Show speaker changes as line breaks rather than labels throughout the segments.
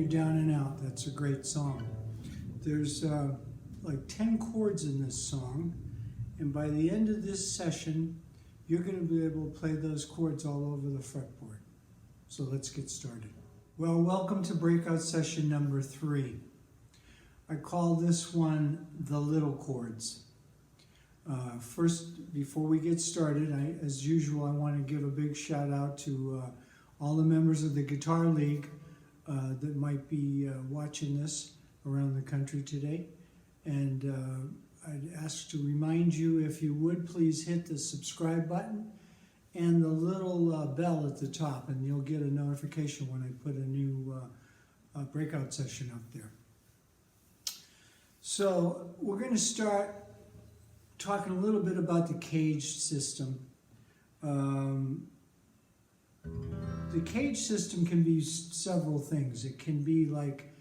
Down and Out. That's a great song. There's like 10 chords in this song, and by the end of this session, you're going to be able to play those chords all over the fretboard. So let's get started. Well, welcome to Breakout session number 3. I call this one the little chords. First, before we get started, as usual, I want to give a big shout out to all the members of the Guitar League that might be watching this around the country today. And I'd ask to remind you, if you would, please hit the subscribe button and the little bell at the top, and you'll get a notification when I put a new breakout session up there. So we're going to start talking a little bit about the caged system. The cage system can be several things. It can be like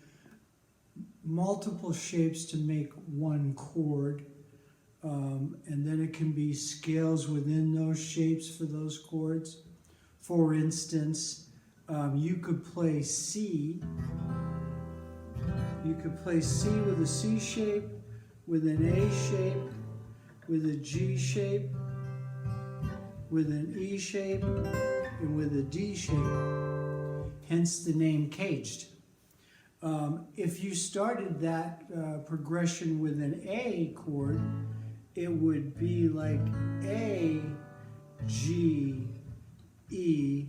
multiple shapes to make one chord, and then it can be scales within those shapes for those chords. For instance, you could play C. You could play C with a C shape, with an A shape, with a G shape, with an E shape, and with a D shape, hence the name caged. If you started that progression with an A chord, it would be like A, G, E,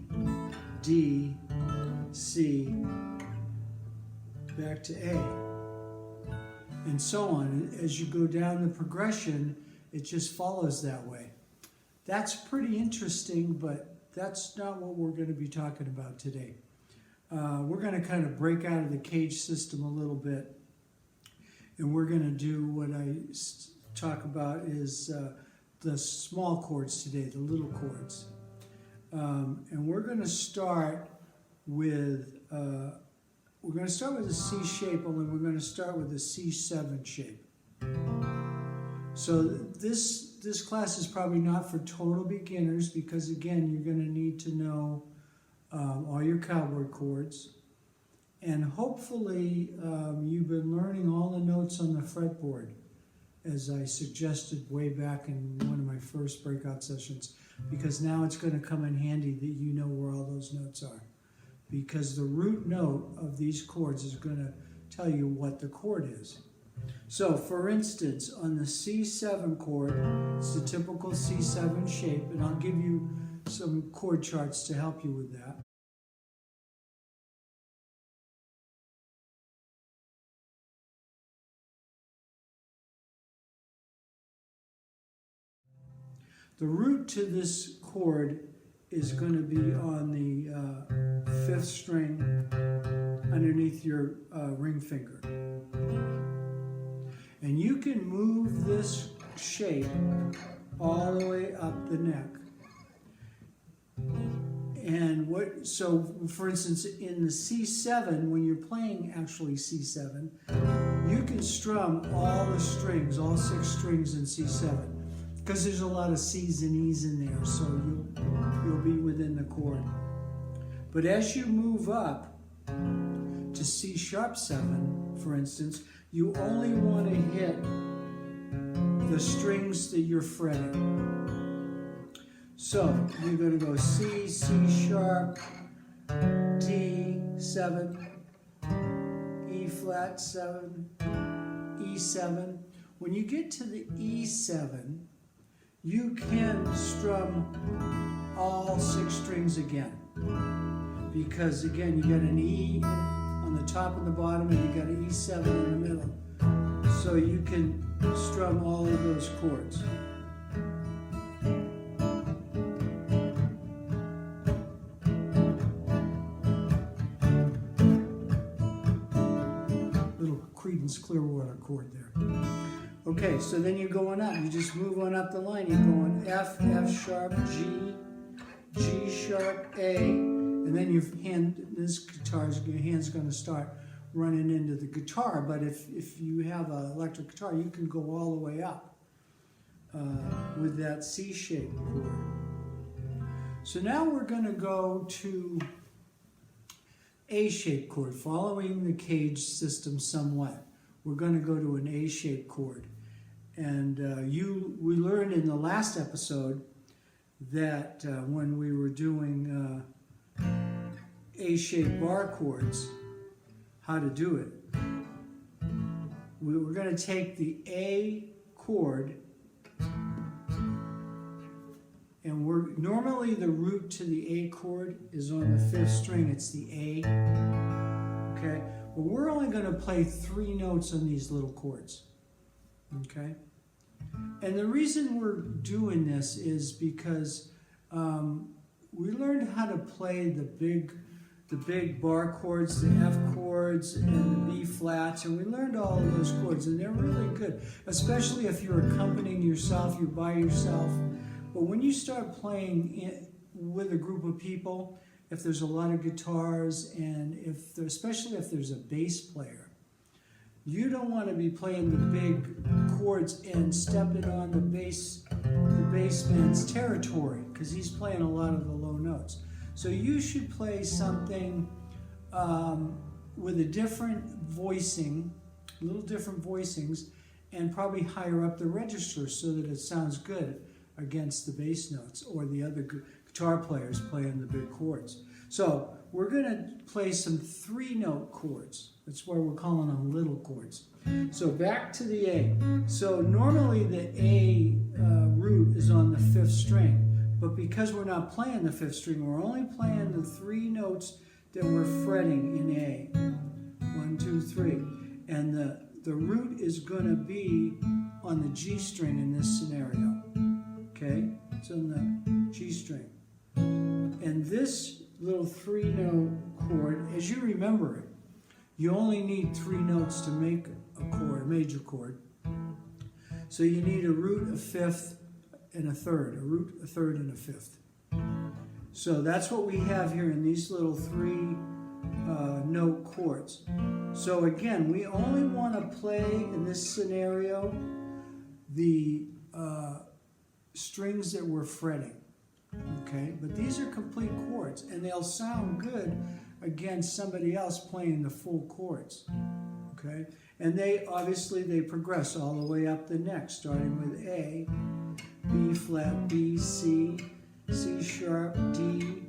D, C, back to A, and so on. As you go down the progression, it just follows that way. That's pretty interesting, but that's not what we're going to be talking about today. We're going to kind of break out of the cage system a little bit, and we're going to do what I talk about is the small chords today, the little chords. And we're going to start with a C shape, only we're going to start with a C7 shape. So this class is probably not for total beginners, because again, you're going to need to know all your cowboy chords, and hopefully you've been learning all the notes on the fretboard, as I suggested way back in one of my first breakout sessions, because now it's going to come in handy that you know where all those notes are, because the root note of these chords is going to tell you what the chord is. So, for instance, on the C7 chord, it's the typical C7 shape, and I'll give you some chord charts to help you with that. The root to this chord is going to be on the 5th string underneath your ring finger. And you can move this shape all the way up the neck. And so for instance, in the C7, when you're playing actually C7, you can strum all the strings, all 6 strings in C7, because there's a lot of C's and E's in there, so you'll be within the chord. But as you move up to C#7, for instance, you only want to hit the strings that you're fretting. So you're going to go C, C#, D, 7, E flat 7, E7. When you get to the E7, you can strum all 6 strings again, because again, you got an E on the top and the bottom, and you got an E7 in the middle. So you can strum all of those chords. Little Creedence Clearwater chord there. Okay, so then you're going up. You just move on up the line. You're going F, F sharp, G, G sharp, A, and then your hand's going to start running into the guitar. But if you have an electric guitar, you can go all the way up with that C-shaped chord. So now we're going to go to A-shaped chord, following the cage system somewhat. We're going to go to an A-shaped chord. And we learned in the last episode that when we were doing A-shaped bar chords, how to do it. We were going to take the A chord, and normally the root to the A chord is on the 5th string. It's the A. Okay, but we're only going to play 3 notes on these little chords. Okay, and the reason we're doing this is because we learned how to play the big bar chords, the F chords and the B flats, and we learned all of those chords, and they're really good, especially if you're accompanying yourself, you're by yourself. But when you start playing with a group of people, if there's a lot of guitars, and especially if there's a bass player, you don't want to be playing the big chords and stepping on the bassman's territory, because he's playing a lot of the low notes. So you should play something with a different voicing, little different voicings, and probably higher up the register so that it sounds good against the bass notes or the other guitar players playing the big chords. So we're going to play some 3-note chords. That's why we're calling them little chords. So back to the A. So normally the A root is on the 5th string. But because we're not playing the 5th string, we're only playing the 3 notes that we're fretting in A. 1, 2, 3. And the root is going to be on the G string in this scenario. Okay? It's on the G string. And this little 3-note chord, as you remember it, you only need 3 notes to make a chord, a major chord. So you need a root, a 5th, and a 3rd, a root, a 3rd, and a 5th. So that's what we have here in these little 3-note chords. So again, we only want to play, in this scenario, the strings that we're fretting. Okay, but these are complete chords, and they'll sound good against somebody else playing the full chords. Okay, and they progress all the way up the neck, starting with A, B flat, B, C, C sharp, D,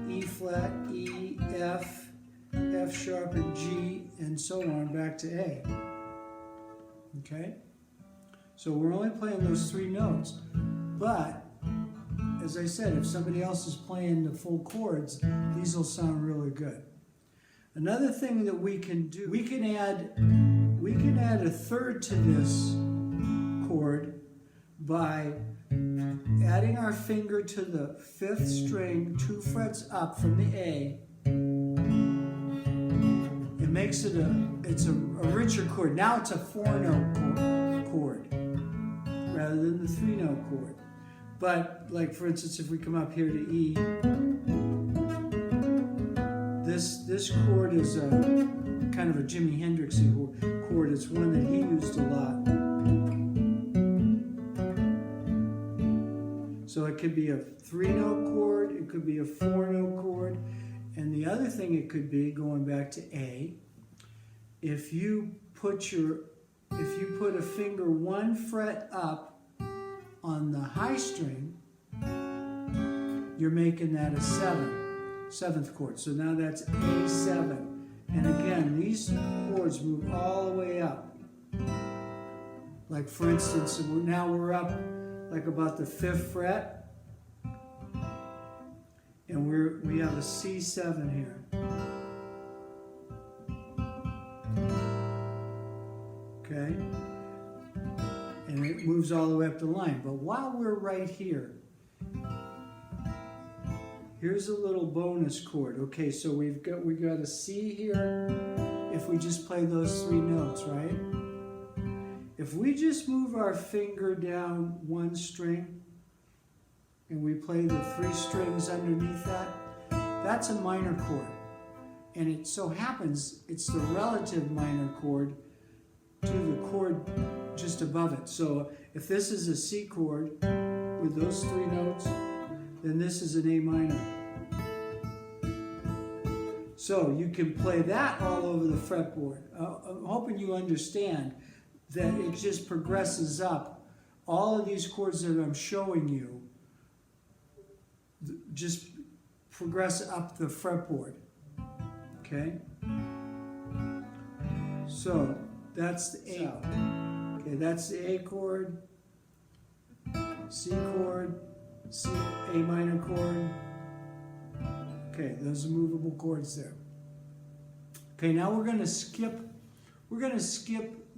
E flat, E, F, F sharp, and G, and so on back to A. Okay, so we're only playing those 3 notes, but as I said, if somebody else is playing the full chords, these will sound really good. Another thing that we can do, we can add a 3rd to this chord by adding our finger to the 5th string 2 frets up from the A. It makes it a richer chord. Now it's a 4-note chord rather than the 3-note chord. But, like for instance, if we come up here to E, this chord is a kind of a Jimi Hendrixy chord. It's one that he used a lot. So it could be a 3-note chord, it could be a 4-note chord, and the other thing it could be, going back to A, if you put a finger 1 fret up on the high string, you're making that a 7th chord. So now that's A7. And again, these chords move all the way up. Like for instance, now we're up like about the 5th fret, and we have a C7 here. Okay? And it moves all the way up the line. But while we're right here, here's a little bonus chord. Okay, so we got a C here if we just play those 3 notes, right? If we just move our finger down 1 string and we play the 3 strings underneath that, that's a minor chord. And it so happens it's the relative minor chord to the chord just above it. So if this is a C chord with those 3 notes, then this is an A minor. So So you can play that all over the fretboard. I'm hoping you understand that it just progresses up. All of these chords that I'm showing you just progress up the fretboard. Okay? So that's the A. Okay, that's the A chord, C chord, A minor chord. Okay, those are movable chords there. Okay, now we're going to skip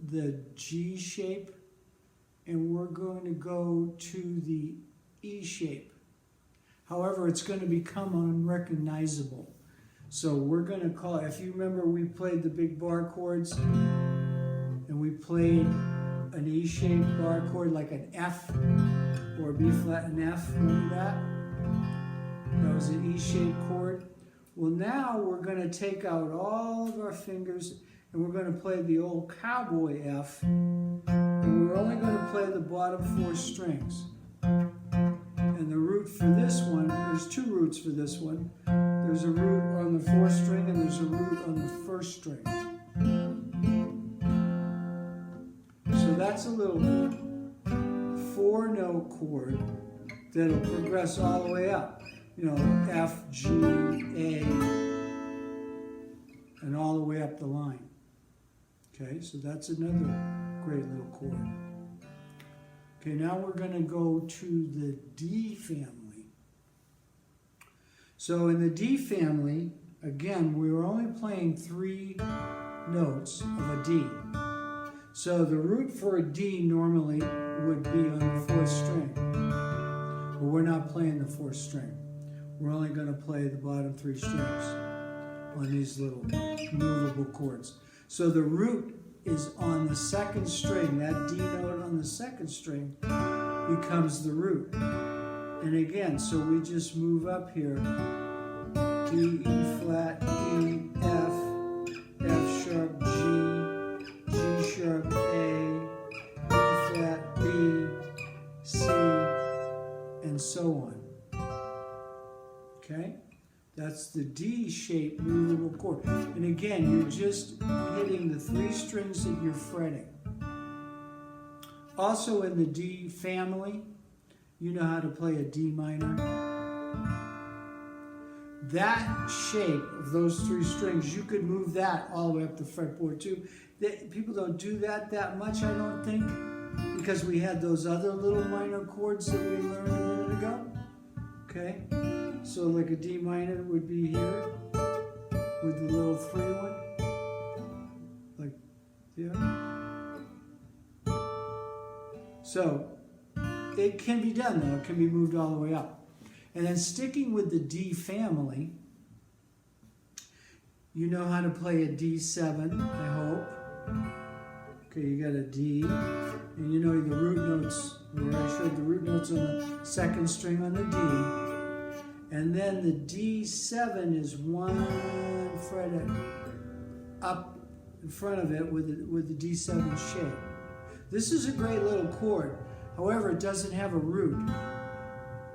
the G shape and we're going to go to the E shape. However, it's going to become unrecognizable. So we're going to call it, if you remember we played the big bar chords and we played an E shaped bar chord like an F or a B flat and F, remember that? That was an E shaped chord. Well, now we're going to take out all of our fingers and we're going to play the old cowboy F, and we're only going to play the bottom 4 strings. And the root for this one, there's 2 roots for this one. There's a root on the 4th string and there's a root on the 1st string. So that's a little 4-note chord that'll progress all the way up. You know, F, G, A, and all the way up the line. Okay, so that's another great little chord. Okay, now we're going to go to the D family. So in the D family, again, we were only playing 3 notes of a D. So the root for a D normally would be on the 4th string. But we're not playing the 4th string. We're only going to play the bottom 3 strings on these little movable chords. So the root is on the 2nd string. That D note on the 2nd string becomes the root. And again, so we just move up here. D, E flat, E, F, F sharp, G, G sharp, A, E flat, B, C, and so on. Okay? That's the D-shaped movable chord. And again, you're just hitting the 3 strings that you're fretting. Also in the D family, you know how to play a D minor. That shape of those 3 strings, you could move that all the way up the fretboard too. People don't do that much, I don't think, because we had those other little minor chords that we learned a minute ago. Okay? So like a D minor would be here with the little 3 one. Like, yeah. So it can be done though. It can be moved all the way up. And then sticking with the D family, you know how to play a D7, I hope. Okay, you got a D. And you know the root notes, where I showed the root notes on the 2nd string on the D. And then the D7 is 1 fret up in front of it with the D7 shape. This is a great little chord. However, it doesn't have a root,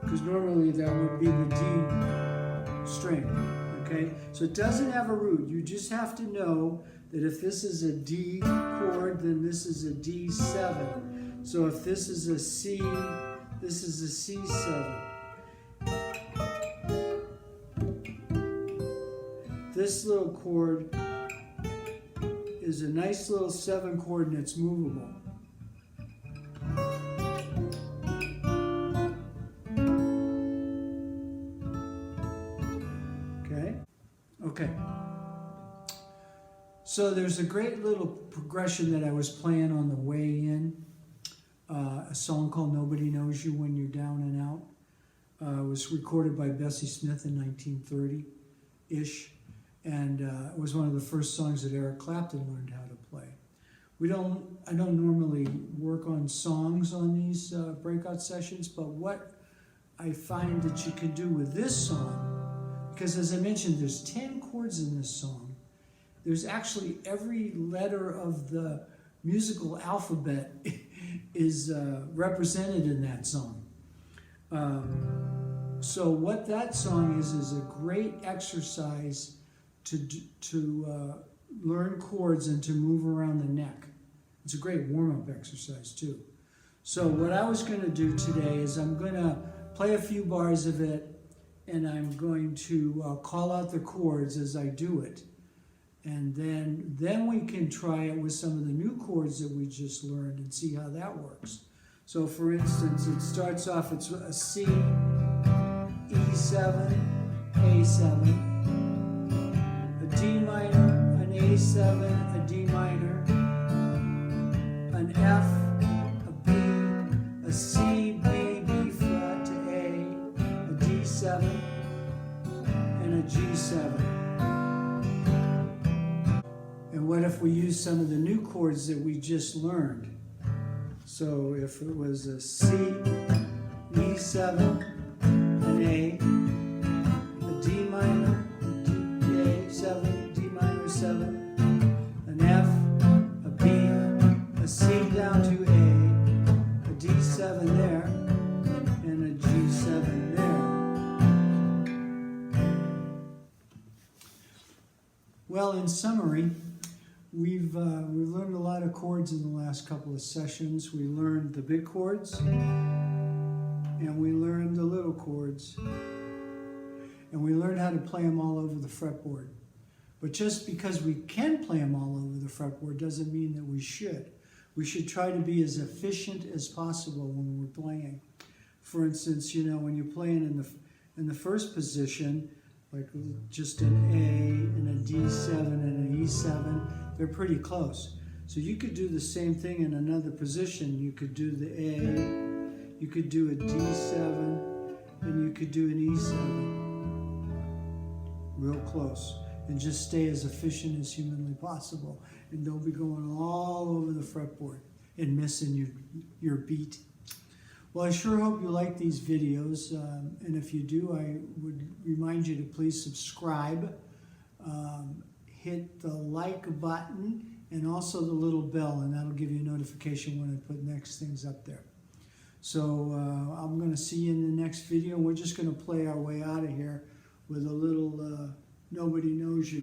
because normally that would be the D string. Okay, so it doesn't have a root. You just have to know that if this is a D chord, then this is a D7. So if this is a C, this is a C7. This little chord is a nice little 7 chord and it's movable. Okay. So there's a great little progression that I was playing on the way in. A song called Nobody Knows You When You're Down and Out. It was recorded by Bessie Smith in 1930-ish. And it was one of the first songs that Eric Clapton learned how to play. I don't normally work on songs on these breakout sessions, but what I find that you can do with this song, because as I mentioned, there's 10 chords in this song. There's actually every letter of the musical alphabet is represented in that song. So what that song is a great exercise to learn chords and to move around the neck. It's a great warm-up exercise too. So what I was going to do today is I'm going to play a few bars of it, and I'm going to call out the chords as I do it. And then we can try it with some of the new chords that we just learned and see how that works. So for instance, it starts off, it's a C, E7, A7, a D minor, an A7, a D minor, an F, a B, a C, B, B flat to A, a D7, and a G7. And what if we use some of the new chords that we just learned? So if it was a C, E7, an A, D minor, A7, D minor 7, an F, a B, a C down to A D7 there, and a G7 there. Well, in summary, we've learned a lot of chords in the last couple of sessions. We learned the big chords, and we learned the little chords. And we learned how to play them all over the fretboard. But just because we can play them all over the fretboard doesn't mean that we should. We should try to be as efficient as possible when we're playing. For instance, you know, when you're playing in the first position, like just an A and a D7 and an E7, they're pretty close. So you could do the same thing in another position. You could do the A, you could do a D7, and you could do an E7. Real close, and just stay as efficient as humanly possible, and don't be going all over the fretboard and missing your beat. Well, I sure hope you like these videos, and if you do, I would remind you to please subscribe, hit the like button, and also the little bell, and that'll give you a notification when I put next things up there. So I'm going to see you in the next video. We're just going to play our way out of here with a little Nobody Knows You.